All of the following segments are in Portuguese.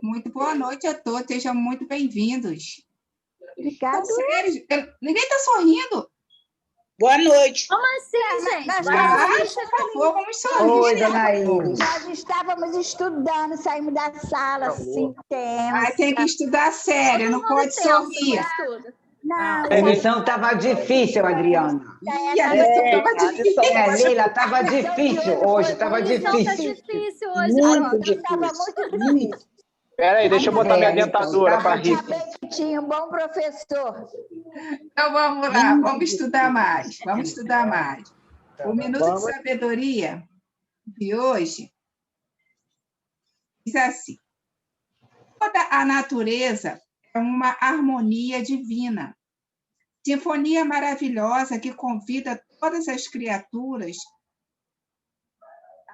Muito boa noite a todos, sejam muito bem-vindos. Obrigada. Sério, ninguém está sorrindo. Boa noite. Como assim, gente? Por favor, vamos sorrir. Oi, dona Iris. Nós estávamos estudando, saímos da sala, assim, tensa. Tem que estudar sério, não pode sorrir. Não, A lição estava difícil, Adriana. A lição estava difícil. Leila, estava difícil hoje, estava difícil. Difícil hoje, Muito estava muito difícil. Peraí, deixa eu botar minha dentadura para rir. Tinha um bom professor. Então, vamos lá, vamos estudar mais. Vamos estudar mais. O Minuto de Sabedoria de hoje diz assim: toda a natureza é uma harmonia divina, sinfonia maravilhosa que convida todas as criaturas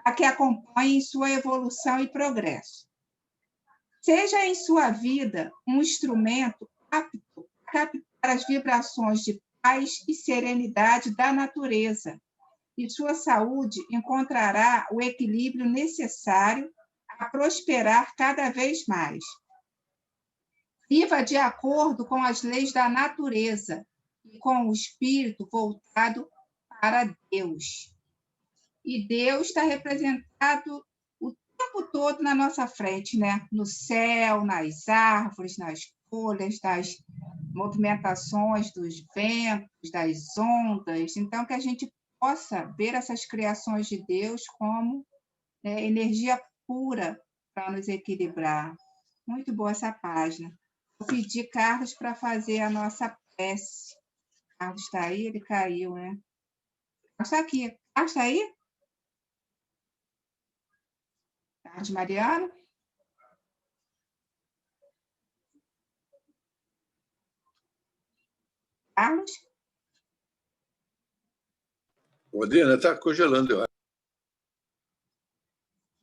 a que acompanhem sua evolução e progresso. Seja em sua vida um instrumento apto a captar as vibrações de paz e serenidade da natureza, e sua saúde encontrará o equilíbrio necessário a prosperar cada vez mais. Viva de acordo com as leis da natureza e com o espírito voltado para Deus. E Deus está representado o tempo todo na nossa frente, né? No céu, nas árvores, nas folhas, nas movimentações dos ventos, das ondas. Então, que a gente possa ver essas criações de Deus como energia pura para nos equilibrar. Muito boa essa página. Vou pedir Carlos para fazer a nossa prece. Carlos está aí? Ele caiu, né? Carlos está aqui. Carlos está aí? Carlos Mariano? Carlos? O Adriana está congelando, eu acho.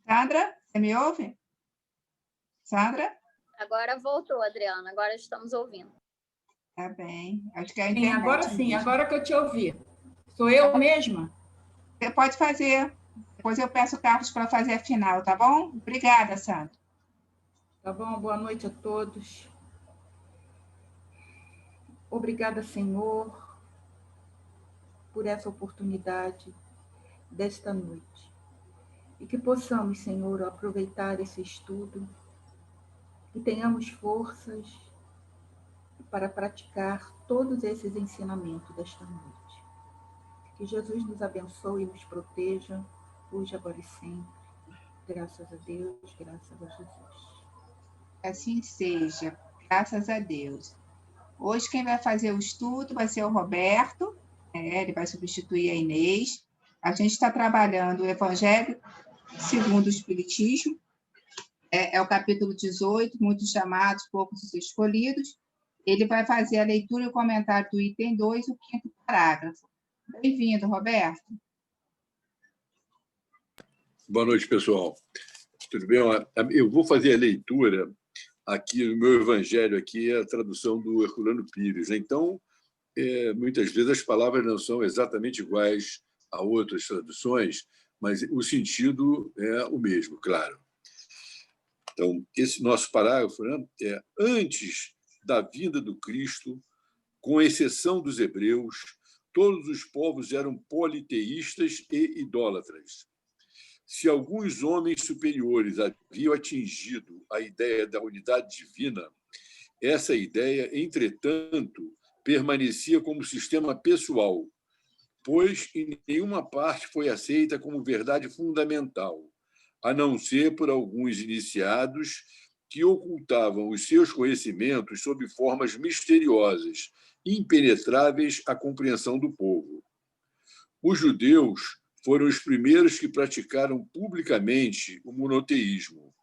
Sandra, você me ouve? Sandra? Agora voltou, Adriana. Agora estamos ouvindo. Tá bem. Acho que é a internet. Agora sim, agora que eu te ouvi. Sou eu mesma? Você pode fazer. Depois eu peço o Carlos para fazer a final, tá bom? Obrigada, Sandra. Tá bom, boa noite a todos. Obrigada, Senhor, por essa oportunidade desta noite. E que possamos, Senhor, aproveitar esse estudo e tenhamos forças para praticar todos esses ensinamentos desta noite. Que Jesus nos abençoe e nos proteja, hoje, agora e sempre. Graças a Deus, graças a Jesus. Assim seja, graças a Deus. Hoje quem vai fazer o estudo vai ser o Roberto, ele vai substituir a Inês. A gente está trabalhando o Evangelho segundo o Espiritismo, é o capítulo 18, muitos chamados, poucos os escolhidos. Ele vai fazer a leitura e o comentário do item 2, o 5º parágrafo. Bem-vindo, Roberto. Boa noite, pessoal. Tudo bem? Eu vou fazer a leitura aqui no meu evangelho, aqui é a tradução do Herculano Pires. Então, muitas vezes as palavras não são exatamente iguais a outras traduções, mas o sentido é o mesmo, claro. Então, esse nosso parágrafo, né, é: antes da vinda do Cristo, com exceção dos hebreus, todos os povos eram politeístas e idólatras. Se alguns homens superiores haviam atingido a ideia da unidade divina, essa ideia, entretanto, permanecia como sistema pessoal, pois em nenhuma parte foi aceita como verdade fundamental, a não ser por alguns iniciados que ocultavam os seus conhecimentos sob formas misteriosas, impenetráveis à compreensão do povo. Os judeus foram os primeiros que praticaram publicamente o monoteísmo.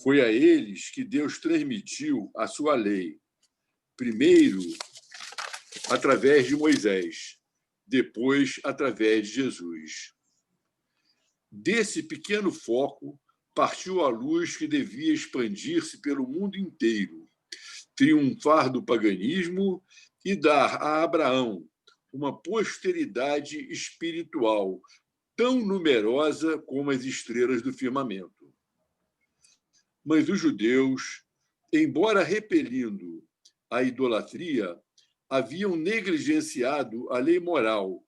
Foi a eles que Deus transmitiu a sua lei, primeiro através de Moisés, depois através de Jesus. Desse pequeno foco partiu a luz que devia expandir-se pelo mundo inteiro, triunfar do paganismo e dar a Abraão uma posteridade espiritual tão numerosa como as estrelas do firmamento. Mas os judeus, embora repelindo a idolatria, haviam negligenciado a lei moral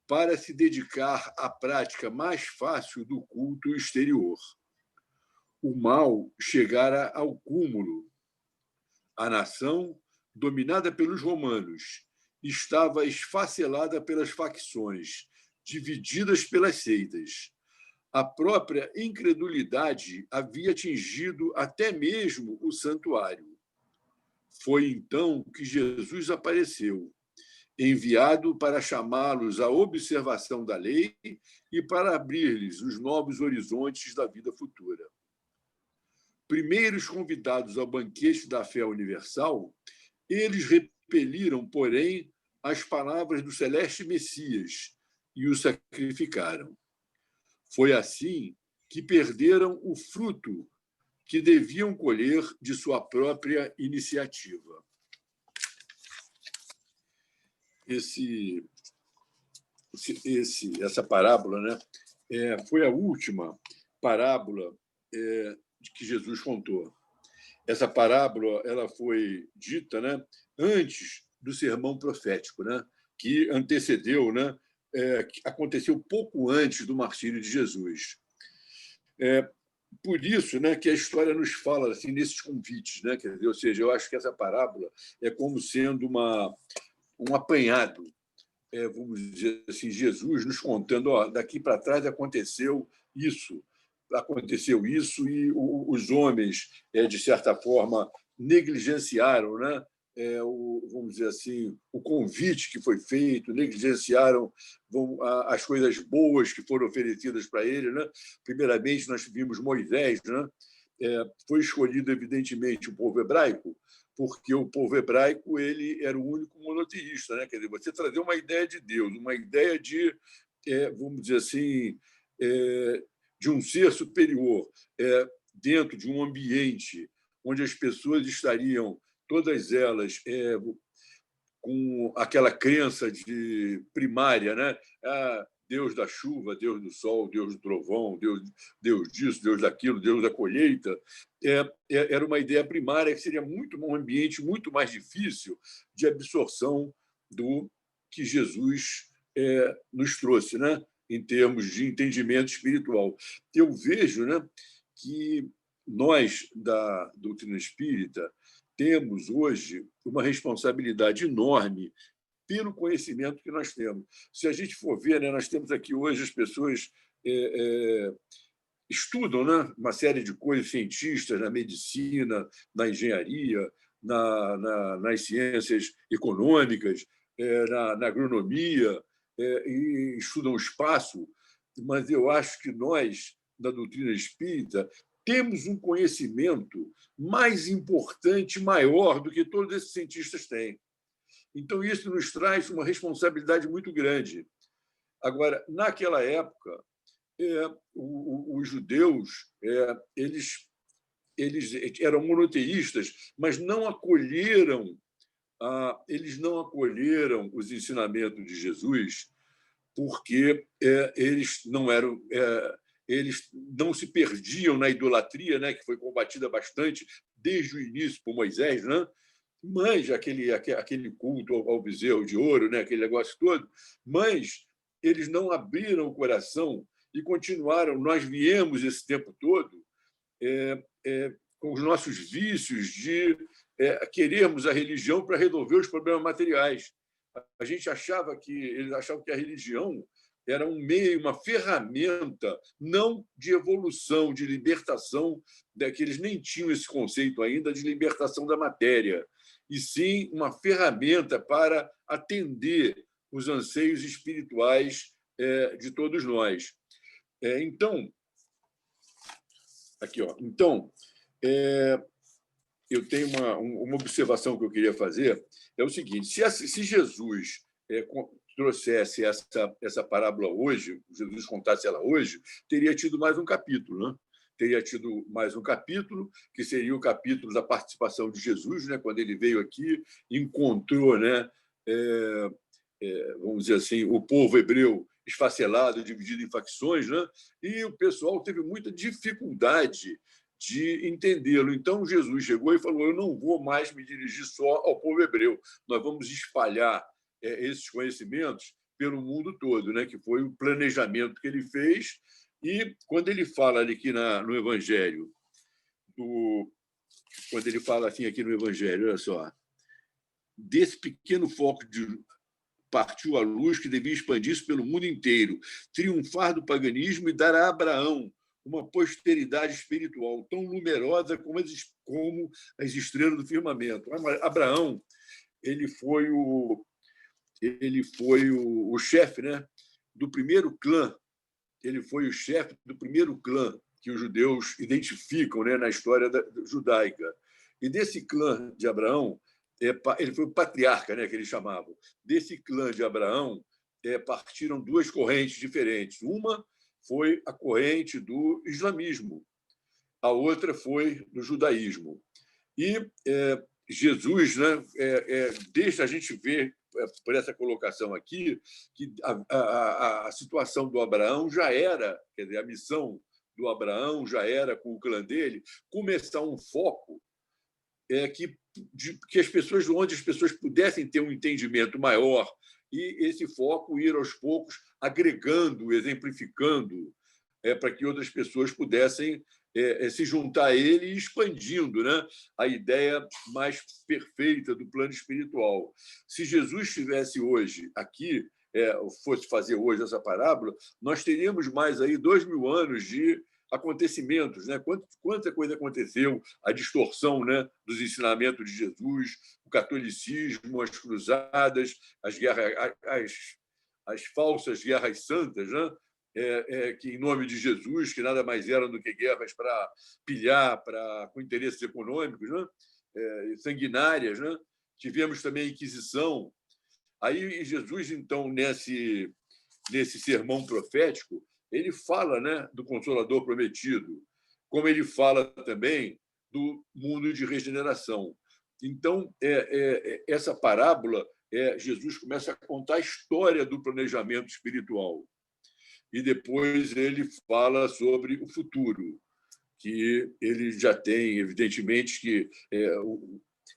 para se dedicar à prática mais fácil do culto exterior. O mal chegara ao cúmulo. A nação, dominada pelos romanos, estava esfacelada pelas facções, divididas pelas seitas. A própria incredulidade havia atingido até mesmo o santuário. Foi então que Jesus apareceu, enviado para chamá-los à observação da lei e para abrir-lhes os novos horizontes da vida futura. Primeiros convidados ao banquete da fé universal, eles repeliram, porém, as palavras do celeste Messias e o sacrificaram. Foi assim que perderam o fruto que deviam colher de sua própria iniciativa. Essa parábola, né, foi a última parábola que Jesus contou. Essa parábola ela foi dita, né, antes do sermão profético, né, que antecedeu, né, que aconteceu pouco antes do martírio de Jesus. Por isso, né, que a história nos fala assim nesses convites, né, quer dizer, ou seja, eu acho que essa parábola é como sendo um apanhado, vamos dizer assim, Jesus nos contando, ó, daqui para trás aconteceu isso e os homens, de certa forma, negligenciaram, né, vamos dizer assim, o convite que foi feito, negligenciaram as coisas boas que foram oferecidas para ele, né? Primeiramente, nós vimos Moisés, né? Foi escolhido, evidentemente, o povo hebraico, porque o povo hebraico ele era o único monoteísta, né? Quer dizer, você trazer uma ideia de Deus, uma ideia de, vamos dizer assim, de um ser superior dentro de um ambiente onde as pessoas estariam todas elas com aquela crença primária, né? Deus da chuva, Deus do sol, Deus do trovão, Deus disso, Deus daquilo, Deus da colheita. Era uma ideia primária que seria um ambiente muito mais difícil de absorção do que Jesus nos trouxe, né? Em termos de entendimento espiritual. Eu vejo, né, que nós, da doutrina espírita, temos hoje uma responsabilidade enorme pelo conhecimento que nós temos. Se a gente for ver, né, nós temos aqui hoje as pessoas estudam, né, uma série de coisas, cientistas na medicina, na engenharia, nas ciências econômicas, na agronomia, e estudam o espaço, mas eu acho que nós, da doutrina espírita, temos um conhecimento mais importante, maior do que todos esses cientistas têm. Então, isso nos traz uma responsabilidade muito grande. Agora, naquela época, os judeus eles eram monoteístas, mas não acolheram os ensinamentos de Jesus, porque eles não se perdiam na idolatria, né, que foi combatida bastante desde o início por Moisés, né? Mas aquele culto ao bezerro de ouro, né, aquele negócio todo, mas eles não abriram o coração e continuaram. Nós viemos esse tempo todo com os nossos vícios de querermos a religião para resolver os problemas materiais. Eles achavam que a religião era um meio, uma ferramenta, não de evolução, de libertação, que eles nem tinham esse conceito ainda de libertação da matéria, e sim uma ferramenta para atender os anseios espirituais de todos nós. Então, aqui, ó. Então, eu tenho uma observação que eu queria fazer, é o seguinte: se Jesus trouxesse essa parábola hoje, Jesus contasse ela hoje, teria tido mais um capítulo, né? Teria tido mais um capítulo, que seria o capítulo da participação de Jesus, né? Quando ele veio aqui, encontrou, né, vamos dizer assim, o povo hebreu esfacelado, dividido em facções, né? E o pessoal teve muita dificuldade de entendê-lo. Então, Jesus chegou e falou: eu não vou mais me dirigir só ao povo hebreu, nós vamos espalhar esses conhecimentos pelo mundo todo, né? Que foi o planejamento que ele fez. E quando ele fala aqui no Evangelho, quando ele fala assim aqui no Evangelho, olha só, desse pequeno foco partiu a luz que devia expandir-se pelo mundo inteiro, triunfar do paganismo e dar a Abraão uma posteridade espiritual tão numerosa como as estrelas do firmamento. Abraão, ele foi o chefe, né, do primeiro clã. Ele foi o chefe do primeiro clã que os judeus identificam, né, na história judaica. E desse clã de Abraão, ele foi o patriarca, né, que eles chamavam. Desse clã de Abraão partiram duas correntes diferentes. Uma foi a corrente do islamismo, a outra foi do judaísmo. E Jesus, né, deixa a gente ver, por essa colocação aqui, que a situação do Abraão já era, quer dizer, a missão do Abraão já era, com o clã dele, começar um foco que as pessoas, onde as pessoas pudessem ter um entendimento maior, e esse foco ir aos poucos agregando, exemplificando, para que outras pessoas pudessem se juntar a ele e expandindo, né, a ideia mais perfeita do plano espiritual. Se Jesus estivesse hoje aqui, fosse fazer hoje essa parábola, nós teríamos mais aí 2000 anos de acontecimentos, né? Quanta coisa aconteceu, a distorção, né, dos ensinamentos de Jesus, o catolicismo, as cruzadas, as falsas guerras santas, né? Que em nome de Jesus, que nada mais eram do que guerras para pilhar, com interesses econômicos, né? Sanguinárias, né? Tivemos também a Inquisição. Aí Jesus, então, nesse sermão profético, ele fala, né, do Consolador prometido, como ele fala também do mundo de regeneração. Então, essa parábola, Jesus começa a contar a história do planejamento espiritual. E depois ele fala sobre o futuro, que ele já tem, evidentemente, que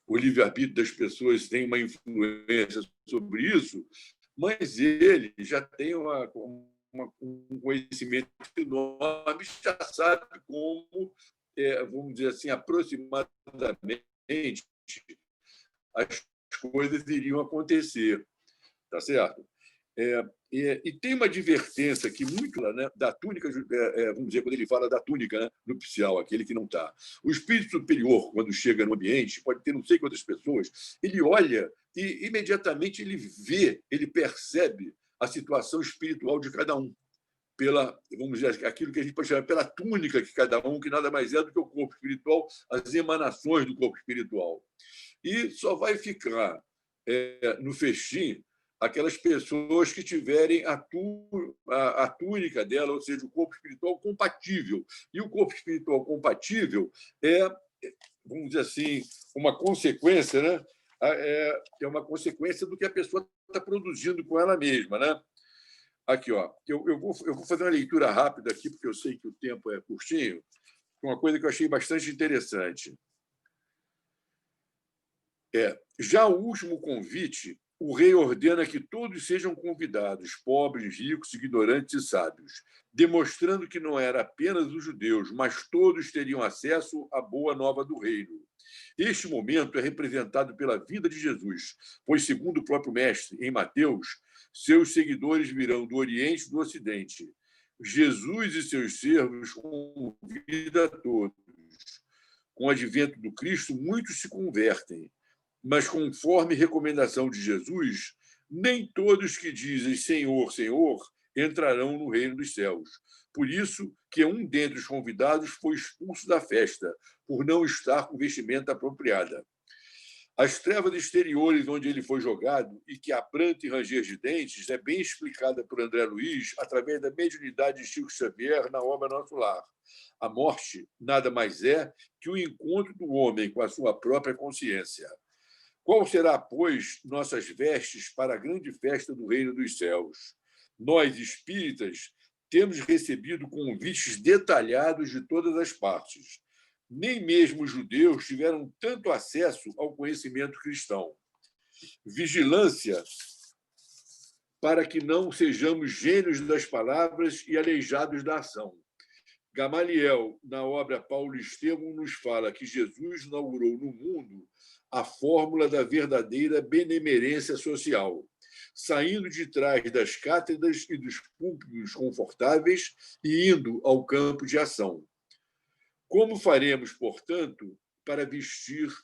o livre-arbítrio das pessoas tem uma influência sobre isso, mas ele já tem um conhecimento enorme, já sabe como, vamos dizer assim, aproximadamente as coisas iriam acontecer. Tá certo? E tem uma advertência aqui muito, né, da túnica, vamos dizer, quando ele fala da túnica, né, nupcial, aquele que não está. O espírito superior, quando chega no ambiente, pode ter não sei quantas pessoas, ele olha e imediatamente ele vê, ele percebe a situação espiritual de cada um, vamos dizer, aquilo que a gente pode chamar pela túnica que cada um, que nada mais é do que o corpo espiritual, as emanações do corpo espiritual. E só vai ficar no festim aquelas pessoas que tiverem a túnica dela, ou seja, o corpo espiritual compatível. E o corpo espiritual compatível vamos dizer assim, uma consequência, né? É uma consequência do que a pessoa está produzindo com ela mesma, né? Aqui, ó, eu vou fazer uma leitura rápida aqui, porque eu sei que o tempo é curtinho, uma coisa que eu achei bastante interessante. Já o último convite, o rei ordena que todos sejam convidados, pobres, ricos, ignorantes e sábios, demonstrando que não era apenas os judeus, mas todos teriam acesso à boa nova do reino. Este momento é representado pela vida de Jesus, pois, segundo o próprio mestre, em Mateus, seus seguidores virão do Oriente e do Ocidente. Jesus e seus servos convidam a todos. Com o advento do Cristo, muitos se convertem, mas, conforme recomendação de Jesus, nem todos que dizem Senhor, Senhor, entrarão no reino dos céus. Por isso que um dentre os convidados foi expulso da festa, por não estar com vestimenta apropriada. As trevas exteriores onde ele foi jogado e que há pranto e ranger de dentes é bem explicada por André Luiz através da mediunidade de Chico Xavier na obra Nosso Lar. A morte nada mais é que o encontro do homem com a sua própria consciência. Qual será, pois, nossas vestes para a grande festa do reino dos céus? Nós, espíritas, temos recebido convites detalhados de todas as partes. Nem mesmo os judeus tiveram tanto acesso ao conhecimento cristão. Vigilância para que não sejamos gênios das palavras e aleijados da ação. Gamaliel, na obra Paulo e Estevão, nos fala que Jesus inaugurou no mundo a fórmula da verdadeira benemerência social, saindo de trás das cátedras e dos púlpitos confortáveis e indo ao campo de ação. Como faremos, portanto, para vestirmos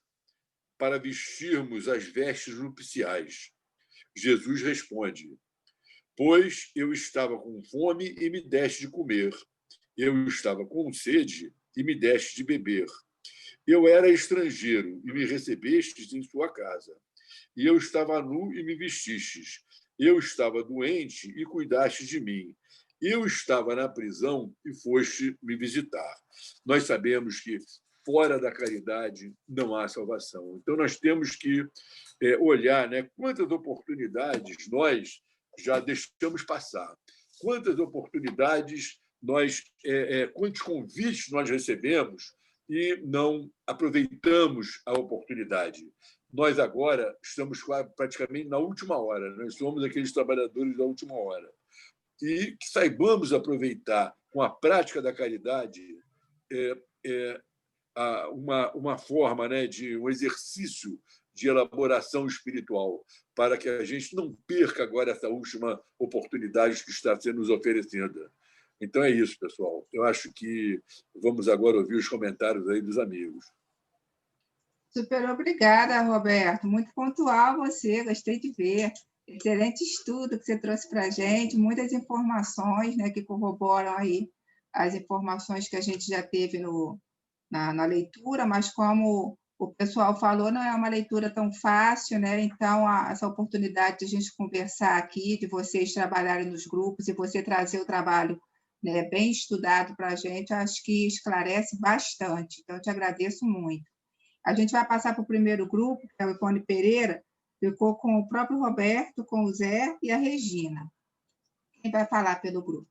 as vestes nupciais? Jesus responde: pois eu estava com fome e me deste de comer. Eu estava com sede e me deste de beber. Eu era estrangeiro e me recebestes em sua casa. E eu estava nu e me vestistes. Eu estava doente e cuidastes de mim. Eu estava na prisão e foste me visitar. Nós sabemos que fora da caridade não há salvação. Então, nós temos que olhar, né, quantas oportunidades nós já deixamos passar, quantas oportunidades quantos convites nós recebemos e não aproveitamos a oportunidade. Nós agora estamos praticamente na última hora, nós somos aqueles trabalhadores da última hora. E que saibamos aproveitar, com a prática da caridade, uma forma, né, de um exercício de elaboração espiritual, para que a gente não perca agora essa última oportunidade que está sendo nos oferecida. Então é isso, pessoal. Eu acho que vamos agora ouvir os comentários aí dos amigos. Super obrigada, Roberto. Muito pontual você, gostei de ver. Excelente estudo que você trouxe para a gente, muitas informações, né, que corroboram aí as informações que a gente já teve na leitura, mas como o pessoal falou, não é uma leitura tão fácil, né? Então, essa oportunidade de a gente conversar aqui, de vocês trabalharem nos grupos e você trazer o trabalho, né, bem estudado para a gente, acho que esclarece bastante. Então, eu te agradeço muito. A gente vai passar para o primeiro grupo, que é o Ivone Pereira, ficou com o próprio Roberto, com o Zé e a Regina. Quem vai falar pelo grupo?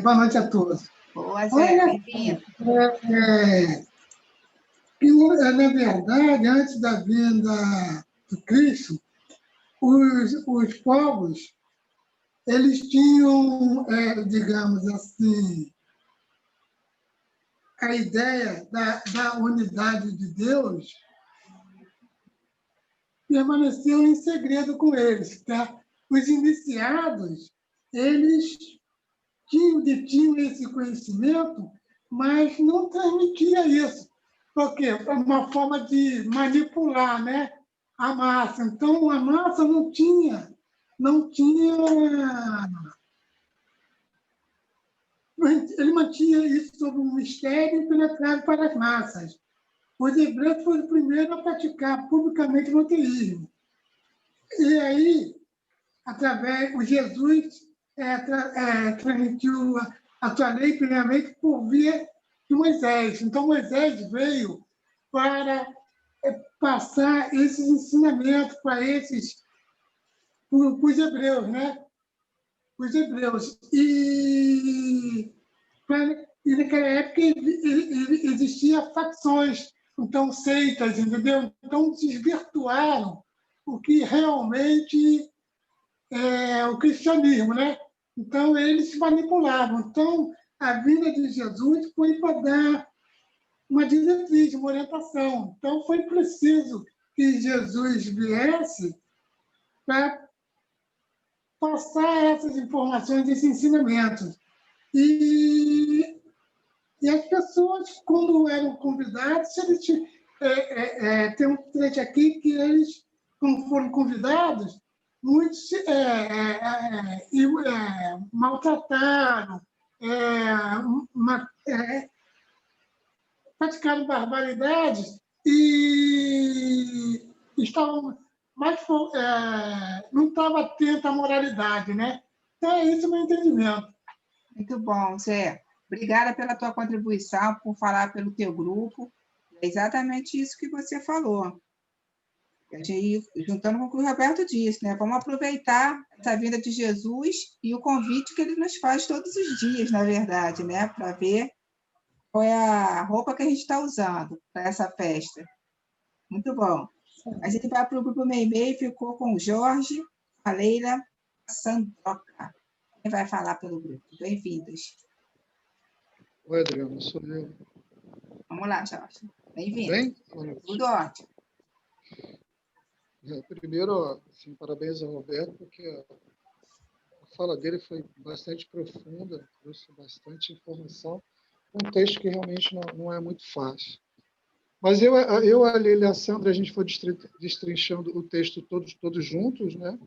Boa noite a todos. Boa, Zé, bem-vindo. Na verdade, antes da vinda do Cristo, os povos, eles tinham, digamos assim, a ideia da unidade de Deus permaneceu em segredo com eles. Tá? Os iniciados, eles tinham esse conhecimento, mas não transmitia isso. Porque é uma forma de manipular, né, a massa. Então, a massa não tinha ele mantinha isso sob um mistério impenetrável para as massas. Os hebreus foram os primeiros a praticar publicamente o monoteísmo. E aí, o Jesus transmitiu a sua lei primeiramente por via de Moisés. Então, Moisés veio para passar esses ensinamentos para os hebreus, né? Os hebreus. E naquela época existiam facções, então seitas, entendeu? Então desvirtuaram o que realmente é o cristianismo, né? Então eles se manipulavam. Então a vinda de Jesus foi para dar uma diretriz, uma orientação. Então foi preciso que Jesus viesse para passar essas informações, esses ensinamentos. E as pessoas, quando eram convidados, tem um trecho aqui que eles, quando foram convidados, muitos maltrataram, praticaram barbaridades e estavam não estava atento à moralidade, né? Então, é esse o meu entendimento. Muito bom, Zé. Obrigada pela tua contribuição, por falar pelo teu grupo. É exatamente isso que você falou. Juntando com o que o Roberto disse, né? Vamos aproveitar essa vinda de Jesus e o convite que ele nos faz todos os dias, na verdade, né? Para ver qual é a roupa que a gente está usando para essa festa. Muito bom. A gente vai para o grupo Meimei, ficou com o Jorge, a Leila, a Sandoca. Quem vai falar pelo grupo? Bem-vindos. Oi, Adriana, sou eu. Vamos lá, Jorge. Bem-vindo. Bem? Tudo ótimo. Primeiro, assim, parabéns ao Roberto, porque a fala dele foi bastante profunda, trouxe bastante informação, um texto que realmente não é muito fácil. Mas a Leila e a Sandra, a gente foi destrinchando o texto todos juntos, né?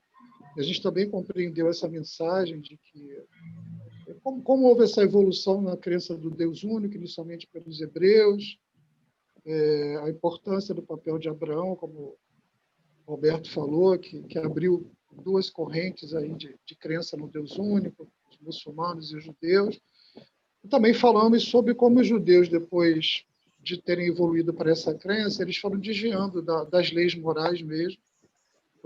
E a gente também compreendeu essa mensagem de que como houve essa evolução na crença do Deus único, inicialmente pelos hebreus, a importância do papel de Abraão, como o Roberto falou, que abriu duas correntes aí de crença no Deus único, os muçulmanos e os judeus. E também falamos sobre como os judeus, depois de terem evoluído para essa crença, eles foram desviando das leis morais mesmo,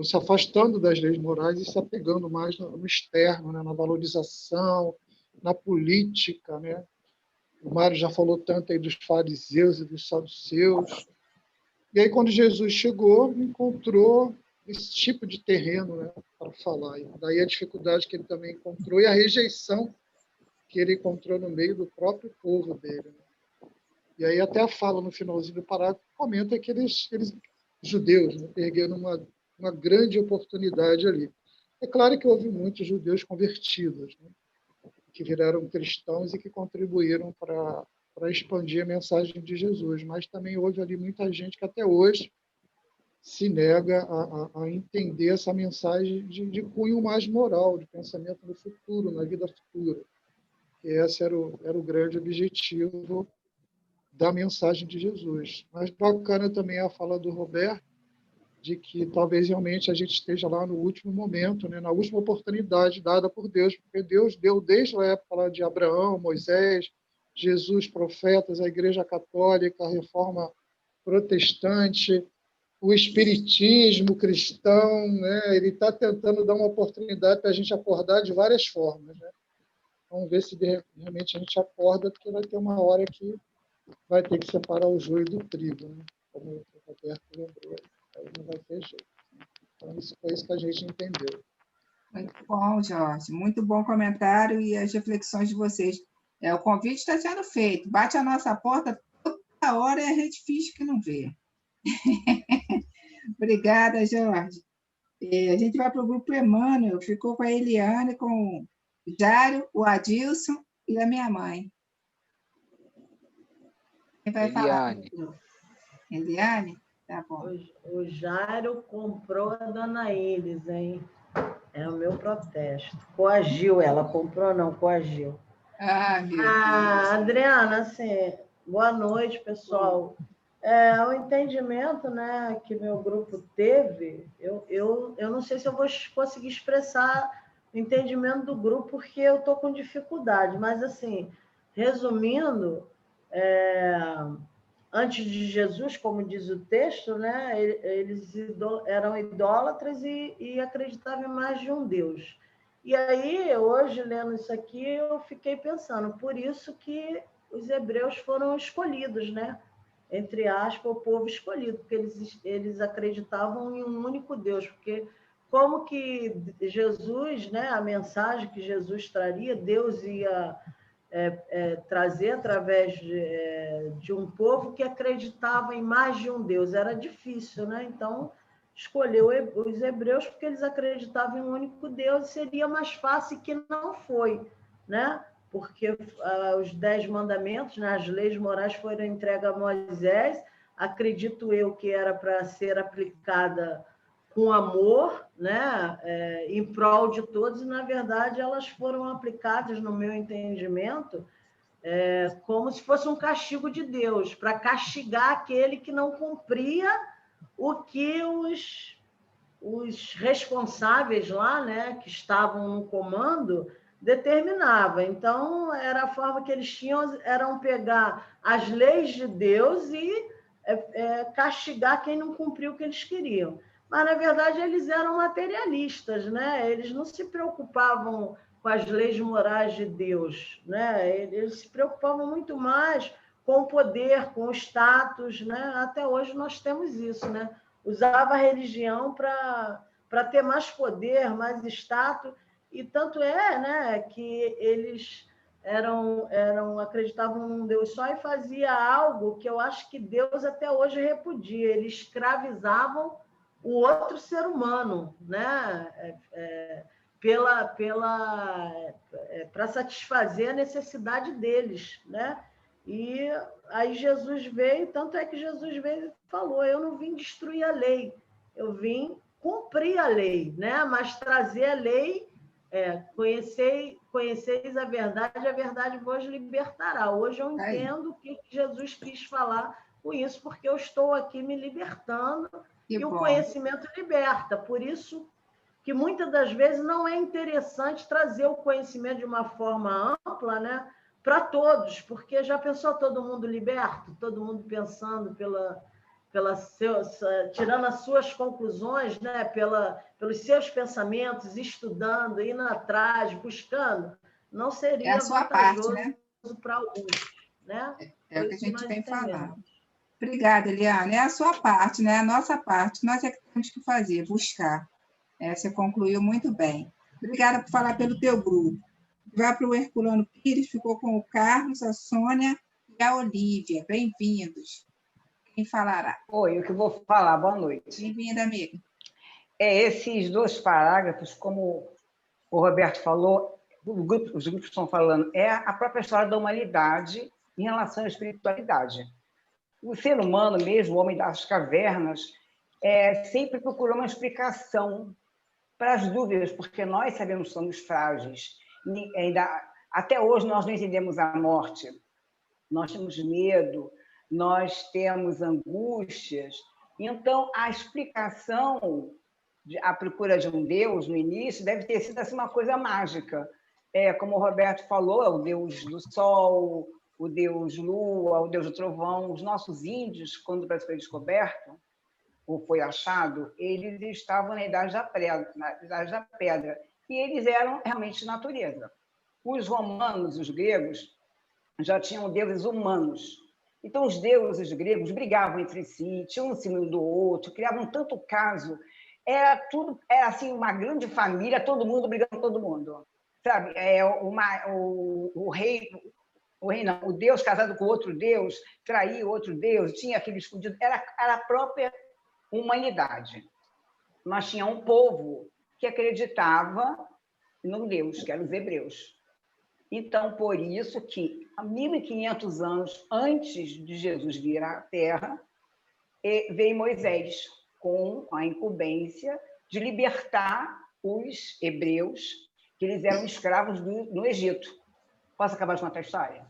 se afastando das leis morais e se apegando mais no externo, né, na valorização, na política, né? O Mário já falou tanto aí dos fariseus e dos saduceus. E aí, quando Jesus chegou, encontrou esse tipo de terreno, né, para falar. E daí a dificuldade que ele também encontrou e a rejeição que ele encontrou no meio do próprio povo dele. Né? E aí até a fala no finalzinho do parágrafo comenta que eles judeus, né, perderam uma grande oportunidade ali. É claro que houve muitos judeus convertidos, né, que viraram cristãos e que contribuíram para expandir a mensagem de Jesus, mas também houve ali muita gente que até hoje se nega a entender essa mensagem de cunho mais moral, de pensamento no futuro, na vida futura. E esse era o grande objetivo da mensagem de Jesus. Mas bacana também a fala do Roberto, de que talvez realmente a gente esteja lá no último momento, né, na última oportunidade dada por Deus, porque Deus deu desde a época lá de Abraão, Moisés, Jesus, profetas, a Igreja Católica, a Reforma Protestante, o Espiritismo cristão, né, ele está tentando dar uma oportunidade para a gente acordar de várias formas. Né? Vamos ver se realmente a gente acorda, porque vai ter uma hora que vai ter que separar o joio do trigo, né? Como o Roberto lembrou. Aí não vai ter jeito. Então, foi isso que a gente entendeu. Muito bom, Jorge. Muito bom comentário e as reflexões de vocês. O convite está sendo feito. Bate a nossa porta toda hora e a gente finge que não vê. Obrigada, Jorge. A gente vai para o grupo Emmanuel. Ficou com a Eliane, com o Jário, o Adilson e a minha mãe. Quem vai falar? Eliane? Tá bom. O Jário comprou a dona Iris, hein? É o meu protesto. Coagiu ela, comprou não, coagiu. Meu Deus. Adriana, assim, boa noite, pessoal. O entendimento, né, que meu grupo teve, eu não sei se eu vou conseguir expressar o entendimento do grupo, porque eu estou com dificuldade, mas, assim, resumindo, antes de Jesus, como diz o texto, né, eles eram idólatras e acreditavam em mais de um Deus. E aí, hoje, lendo isso aqui, eu fiquei pensando, por isso que os hebreus foram escolhidos, né? Entre aspas, o povo escolhido, porque eles acreditavam em um único Deus, porque como que Jesus, né, a mensagem que Jesus traria, Deus ia trazer através de um povo que acreditava em mais de um Deus. Era difícil, né? Então, escolheu os hebreus porque eles acreditavam em um único Deus e seria mais fácil, que não foi, né? Porque os 10 mandamentos, né, as leis morais foram entregues a Moisés, acredito eu que era para ser aplicada com amor, né, em prol de todos, e, na verdade, elas foram aplicadas, no meu entendimento, como se fosse um castigo de Deus, para castigar aquele que não cumpria o que os responsáveis lá, né, que estavam no comando, determinava. Então, era a forma que eles tinham, eram pegar as leis de Deus e castigar quem não cumpriu o que eles queriam. Mas, na verdade, eles eram materialistas, né? Eles não se preocupavam com as leis morais de Deus, né? Eles se preocupavam muito mais com o poder, com o status, né? Até hoje nós temos isso, né? Usava a religião para ter mais poder, mais status, e tanto né, que eles acreditavam num Deus só e fazia algo que eu acho que Deus até hoje repudia. Eles escravizavam o outro ser humano, né? Para satisfazer a necessidade deles, né? E aí Jesus veio, tanto é que Jesus veio e falou: eu não vim destruir a lei, eu vim cumprir a lei, né? Mas trazer a lei, conheceis a verdade vos libertará. Hoje eu entendo o que Jesus quis falar com isso, porque eu estou aqui me libertando e o conhecimento liberta. Por isso que muitas das vezes não é interessante trazer o conhecimento de uma forma ampla, né, para todos, porque já pensou todo mundo liberto, todo mundo pensando tirando as suas conclusões, né, pelos seus pensamentos, estudando, indo atrás, buscando, não seria a sua parte, né? Para alguns, né? É o que a gente vem falando. Obrigada, Eliana. É a sua parte, né? A nossa parte. Nós é que temos que fazer, buscar. Você concluiu muito bem. Obrigada por falar pelo teu grupo. Vai para o Herculano Pires, ficou com o Carlos, a Sônia e a Olívia. Bem-vindos. Quem falará? Oi, eu que vou falar. Boa noite. Bem-vinda, amiga. Esses 2 parágrafos, como o Roberto falou, os grupos estão falando, é a própria história da humanidade em relação à espiritualidade. O ser humano mesmo, o homem das cavernas, sempre procurou uma explicação para as dúvidas, porque nós sabemos que somos frágeis. Até hoje nós não entendemos a morte. Nós temos medo, nós temos angústias. Então, a explicação, a procura de um Deus no início, deve ter sido assim, uma coisa mágica. Como o Roberto falou, é o Deus do Sol, o Deus Lua, o Deus do Trovão. Os nossos índios, quando o Brasil foi descoberto, ou foi achado, eles estavam na Idade da Pedra, e eles eram realmente de natureza. Os romanos, os gregos, já tinham deuses humanos. Então, os deuses gregos brigavam entre si, tinham um ciúme do outro, criavam tanto caso. Era assim, uma grande família, todo mundo brigando com todo mundo. Sabe? O rei não, o Deus casado com outro Deus, traía outro Deus, tinha aquele escondido. Era a própria humanidade. Mas tinha um povo que acreditava num Deus, que eram os hebreus. Então, por isso que, há 1.500 anos antes de Jesus vir à Terra, veio Moisés com a incumbência de libertar os hebreus, que eles eram escravos no Egito. Posso acabar de contar a história?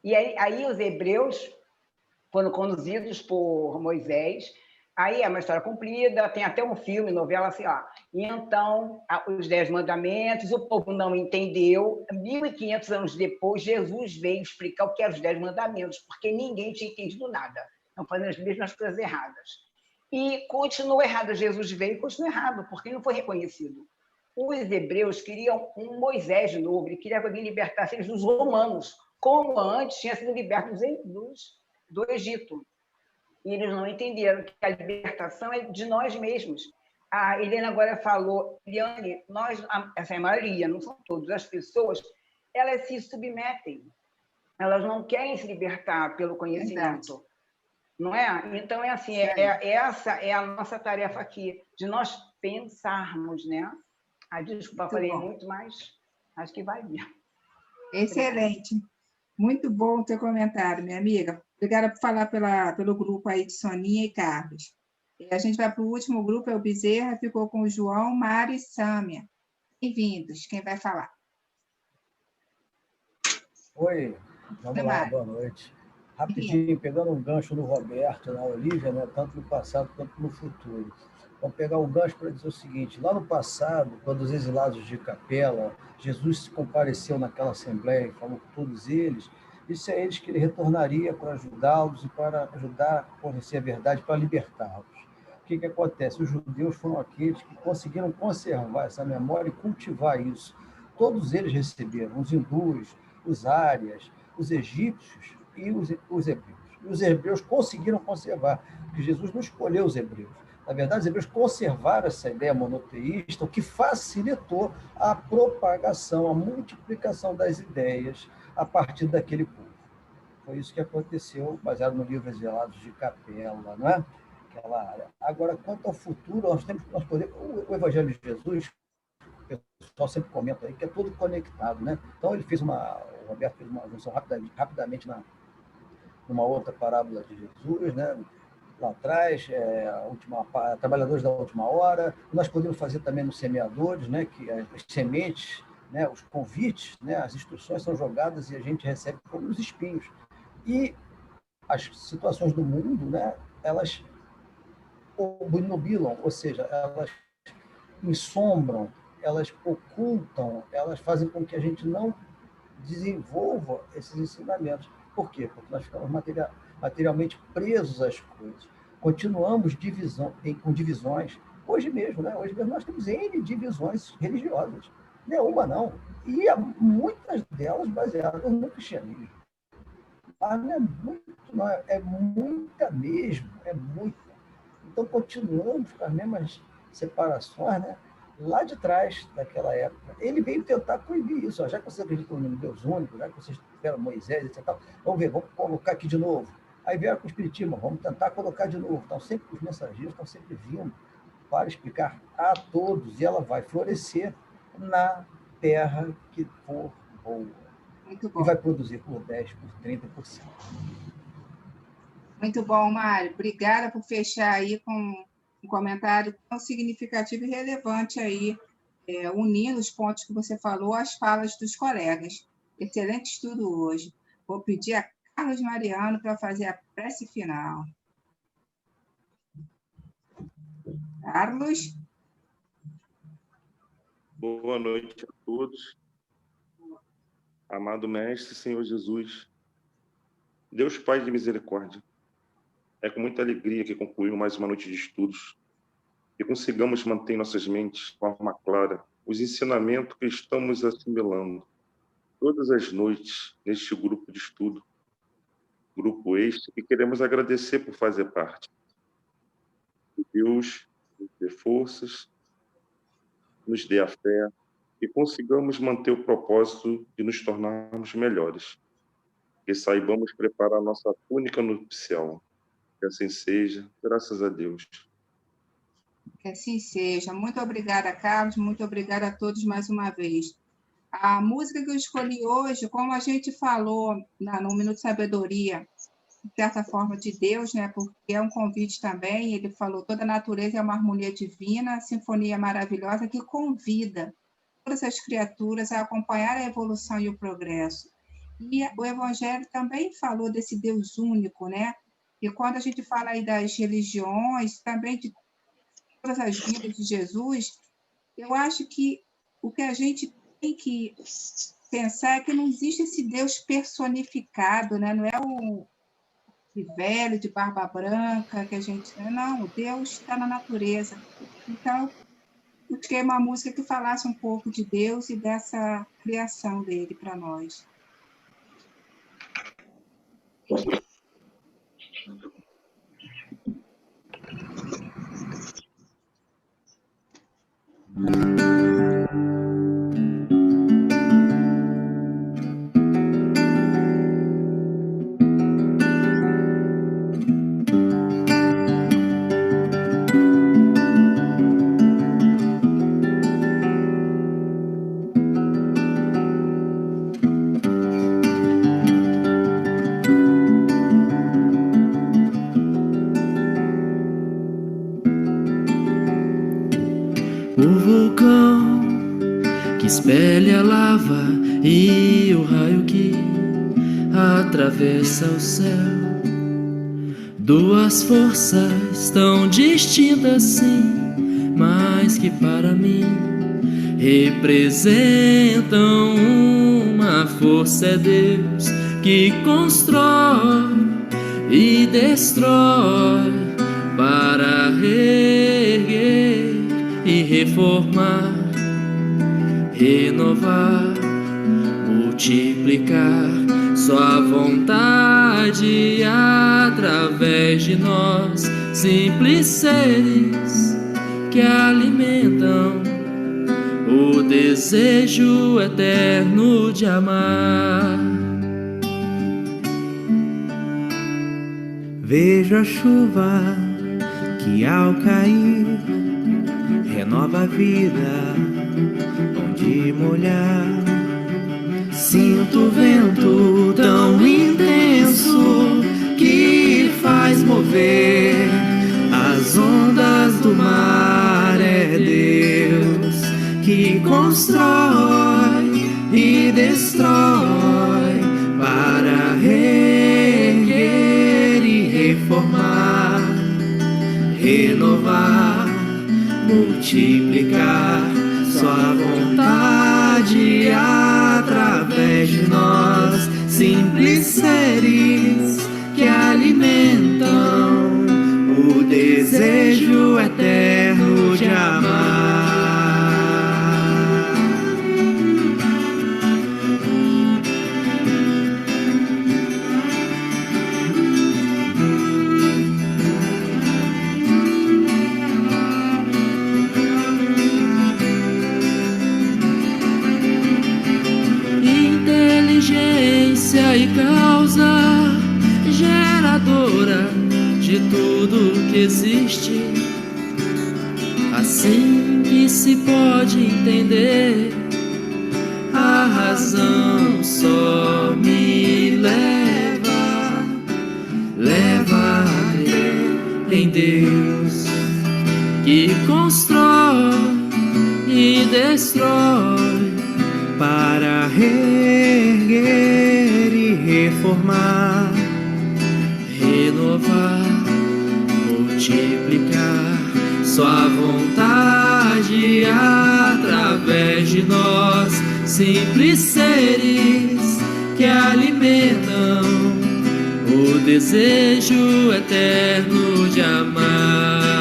E aí os hebreus foram conduzidos por Moisés. Aí é uma história comprida, tem até um filme, novela, assim, ó. E então, os 10 mandamentos, o povo não entendeu. 1.500 anos depois, Jesus veio explicar o que eram os 10 mandamentos, porque ninguém tinha entendido nada. Estão fazendo as mesmas coisas erradas. E continuou errado. Jesus veio e continuou errado, porque não foi reconhecido. Os hebreus queriam um Moisés de novo, ele queria que alguém libertasse eles dos romanos, como antes tinha sido liberto do Egito. E eles não entenderam que a libertação é de nós mesmos. A Helena agora falou, Eliane, essa é a maioria, não são todas as pessoas, elas se submetem. Elas não querem se libertar pelo conhecimento. Não é? Então, assim, essa é a nossa tarefa aqui, de nós pensarmos, né? Desculpa, falei muito, mas acho que vai vir. Excelente. Muito bom o teu comentário, minha amiga. Obrigada por falar pelo grupo aí de Soninha e Carlos. E a gente vai para o último grupo, é o Bezerra, ficou com o João, Mário e Sâmia. Bem-vindos. Quem vai falar? Oi, vamos lá, boa noite. Rapidinho, pegando um gancho no Roberto, na Olívia, né, tanto no passado quanto no futuro. Vamos pegar um gancho para dizer o seguinte: lá no passado, quando os exilados de Capela, Jesus se compareceu naquela assembleia e falou com todos eles, disse a eles que ele retornaria para ajudá-los e para ajudar a conhecer a verdade, para libertá-los. O que acontece? Os judeus foram aqueles que conseguiram conservar essa memória e cultivar isso. Todos eles receberam, os hindus, os árias, os egípcios e os hebreus. E os hebreus conseguiram conservar, porque Jesus não escolheu os hebreus. Na verdade, os hebreus conservaram essa ideia monoteísta, o que facilitou a propagação, a multiplicação das ideias a partir daquele povo. Foi isso que aconteceu, baseado no livro Exilados de Capela, não é? Aquela área. Agora, quanto ao futuro, nós podemos, o Evangelho de Jesus, o pessoal sempre comenta aí, que é tudo conectado, né? Então, o Roberto fez uma junção rapidamente numa outra parábola de Jesus, né? Lá atrás, trabalhadores da última hora. Nós podemos fazer também nos semeadores, né? Que as sementes, né? Os convites, né? As instruções são jogadas e a gente recebe como os espinhos. E as situações do mundo, né? Elas obnubilam, ou seja, elas ensombram, elas ocultam, elas fazem com que a gente não desenvolva esses ensinamentos. Por quê? Porque nós ficamos materialmente presos às coisas. Continuamos com divisões. Hoje mesmo, né? Hoje mesmo nós temos N divisões religiosas. Não é uma, não. E muitas delas baseadas no cristianismo. Mas não é muito, não, é muita mesmo, é muita. Então, continuamos com as mesmas separações, né? Lá de trás, daquela época. Ele veio tentar proibir isso. Ó, já que vocês acreditam no Deus único, já que vocês tiveram Moisés, etc., vamos colocar aqui de novo. Aí vieram com o Espiritismo, vamos tentar colocar de novo. Então, sempre os mensageiros estão sempre vindo para explicar a todos, e ela vai florescer na terra que for boa. Muito bom. E vai produzir por 10%, por 30%. Muito bom, Mário. Obrigada por fechar aí com um comentário tão significativo e relevante aí, unindo os pontos que você falou às falas dos colegas. Excelente estudo hoje. Vou pedir a Carlos Mariano para fazer a prece final. Carlos? Boa noite a todos. Amado Mestre, Senhor Jesus, Deus Pai de misericórdia, é com muita alegria que concluímos mais uma noite de estudos e consigamos manter em nossas mentes de forma clara os ensinamentos que estamos assimilando todas as noites neste grupo de estudo, grupo este que queremos agradecer por fazer parte. Que Deus nos dê forças, nos dê a fé e consigamos manter o propósito de nos tornarmos melhores. Que saibamos preparar nossa túnica nupcial. Que assim seja, graças a Deus. Que assim seja. Muito obrigada, Carlos. Muito obrigada a todos mais uma vez. A música que eu escolhi hoje, como a gente falou no Minuto de Sabedoria, de certa forma de Deus, né? Porque é um convite também, ele falou, toda a natureza é uma harmonia divina, sinfonia maravilhosa que convida todas as criaturas a acompanhar a evolução e o progresso. E o Evangelho também falou desse Deus único, né? E quando a gente fala aí das religiões, também de todas as vidas de Jesus, eu acho que o que a gente tem que pensar é que não existe esse Deus personificado, né? Não é o velho de barba branca que a gente... Não, o Deus está na natureza. Então, eu queria uma música que falasse um pouco de Deus e dessa criação dele para nós. O vulcão que espelha a lava e o raio que atravessa o céu. Duas forças tão distintas, sim, mas que para mim representam uma força é Deus que constrói e destrói para reerguer e reformar, renovar, multiplicar sua vontade através de nós, simples seres que alimentam o desejo eterno de amar. Vejo a chuva que ao cair renova a vida onde molhar. Sinto o vento tão intenso que faz mover as ondas do mar. É Deus que constrói e destrói para reerguer e reformar, renovar, multiplicar sua vontade através de nós, simples seres que alimentam o desejo eterno de amar. Inteligência e causa geradora de tudo que existe, assim que se pode entender, a razão só me leva a crer em Deus que constrói e destrói para reerguer e reformar, renovar, multiplicar sua vontade através de nós, simples seres que alimentam o desejo eterno de amar.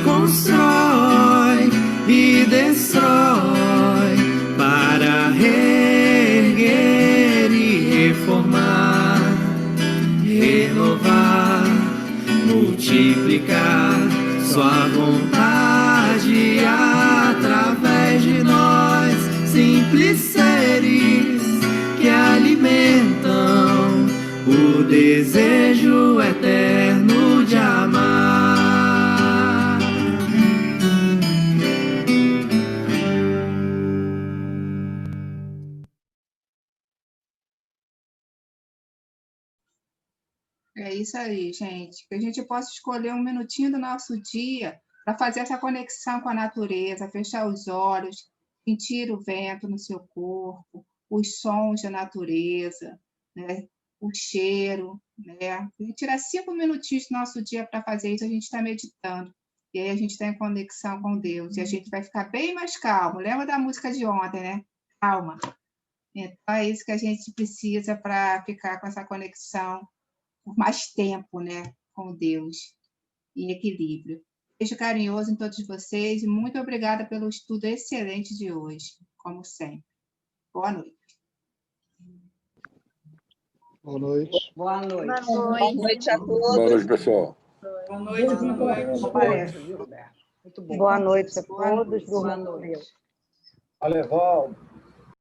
Constrói e destrói para reerguer e reformar, renovar, multiplicar sua vontade através de nós, simples seres que alimentam o desejo eterno de amar. É isso aí, gente. Que a gente possa escolher um minutinho do nosso dia para fazer essa conexão com a natureza, fechar os olhos, sentir o vento no seu corpo, os sons da natureza, né? O cheiro, né? E tirar 5 minutinhos do nosso dia para fazer isso, a gente está meditando. E aí a gente está em conexão com Deus. E a gente vai ficar bem mais calmo. Lembra da música de ontem, né? Calma. Então, é isso que a gente precisa para ficar com essa conexão por mais tempo, né, com Deus, em equilíbrio. Beijo carinhoso em todos vocês e muito obrigada pelo estudo excelente de hoje, como sempre. Boa noite. Boa noite. Boa noite. Boa noite a todos. Boa noite, pessoal. Boa noite. Boa noite. Boa palestra, viu, Roberto? Muito bom. Boa noite a Boa todos. noite. Boa noite. Aleval,